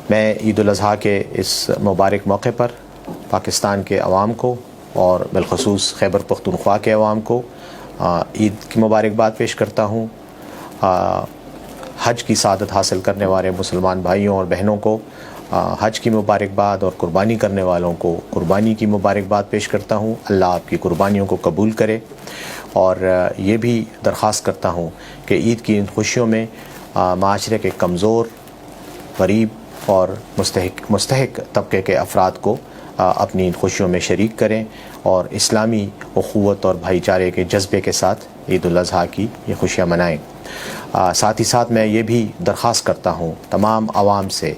میں عید الاضحیٰ کے اس مبارک موقع پر پاکستان کے عوام کو اور بالخصوص خیبر پختونخوا کے عوام کو عید کی مبارکباد پیش کرتا ہوں۔ حج کی سعادت حاصل کرنے والے مسلمان بھائیوں اور بہنوں کو حج کی مبارکباد اور قربانی کرنے والوں کو قربانی کی مبارکباد پیش کرتا ہوں۔ اللہ آپ کی قربانیوں کو قبول کرے، اور یہ بھی درخواست کرتا ہوں کہ عید کی ان خوشیوں میں معاشرے کے کمزور، غریب اور مستحق طبقے کے افراد کو اپنی ان خوشیوں میں شریک کریں اور اسلامی اخوت اور بھائی چارے کے جذبے کے ساتھ عید الاضحیٰ کی یہ خوشیاں منائیں۔ ساتھ ہی ساتھ میں یہ بھی درخواست کرتا ہوں تمام عوام سے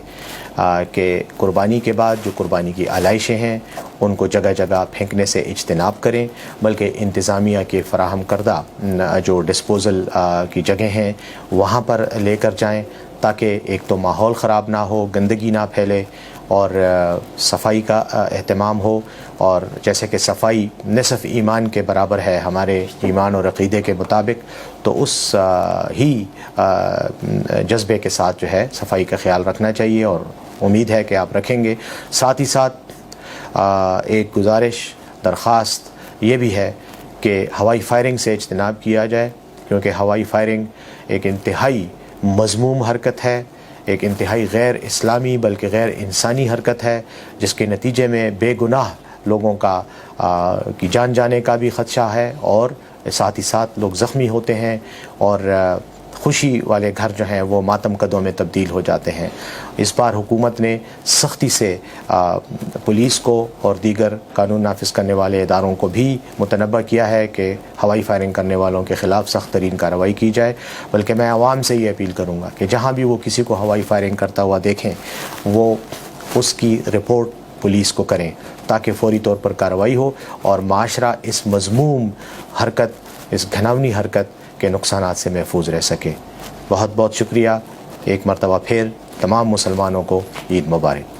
کہ قربانی کے بعد جو قربانی کی آلائشیں ہیں ان کو جگہ جگہ پھینکنے سے اجتناب کریں، بلکہ انتظامیہ کے فراہم کردہ جو ڈسپوزل کی جگہیں ہیں وہاں پر لے کر جائیں، تاکہ ایک تو ماحول خراب نہ ہو، گندگی نہ پھیلے اور صفائی کا اہتمام ہو۔ اور جیسے کہ صفائی نصف ایمان کے برابر ہے ہمارے ایمان اور عقیدے کے مطابق، تو اس ہی جذبے کے ساتھ جو ہے صفائی کا خیال رکھنا چاہیے، اور امید ہے کہ آپ رکھیں گے۔ ساتھ ہی ساتھ ایک گزارش، درخواست یہ بھی ہے کہ ہوائی فائرنگ سے اجتناب کیا جائے، کیونکہ ہوائی فائرنگ ایک انتہائی مذموم حرکت ہے، ایک انتہائی غیر اسلامی بلکہ غیر انسانی حرکت ہے، جس کے نتیجے میں بے گناہ لوگوں کی جان جانے کا بھی خدشہ ہے، اور ساتھ ہی ساتھ لوگ زخمی ہوتے ہیں، اور خوشی والے گھر جو ہیں وہ ماتم قدوں میں تبدیل ہو جاتے ہیں۔ اس بار حکومت نے سختی سے پولیس کو اور دیگر قانون نافذ کرنے والے اداروں کو بھی متنبہ کیا ہے کہ ہوائی فائرنگ کرنے والوں کے خلاف سخت ترین کارروائی کی جائے، بلکہ میں عوام سے یہ اپیل کروں گا کہ جہاں بھی وہ کسی کو ہوائی فائرنگ کرتا ہوا دیکھیں وہ اس کی رپورٹ پولیس کو کریں، تاکہ فوری طور پر کارروائی ہو اور معاشرہ اس مذموم حرکت، اس گھناؤنی حرکت کے نقصانات سے محفوظ رہ سکے۔ بہت بہت شکریہ، ایک مرتبہ پھر تمام مسلمانوں کو عید مبارک۔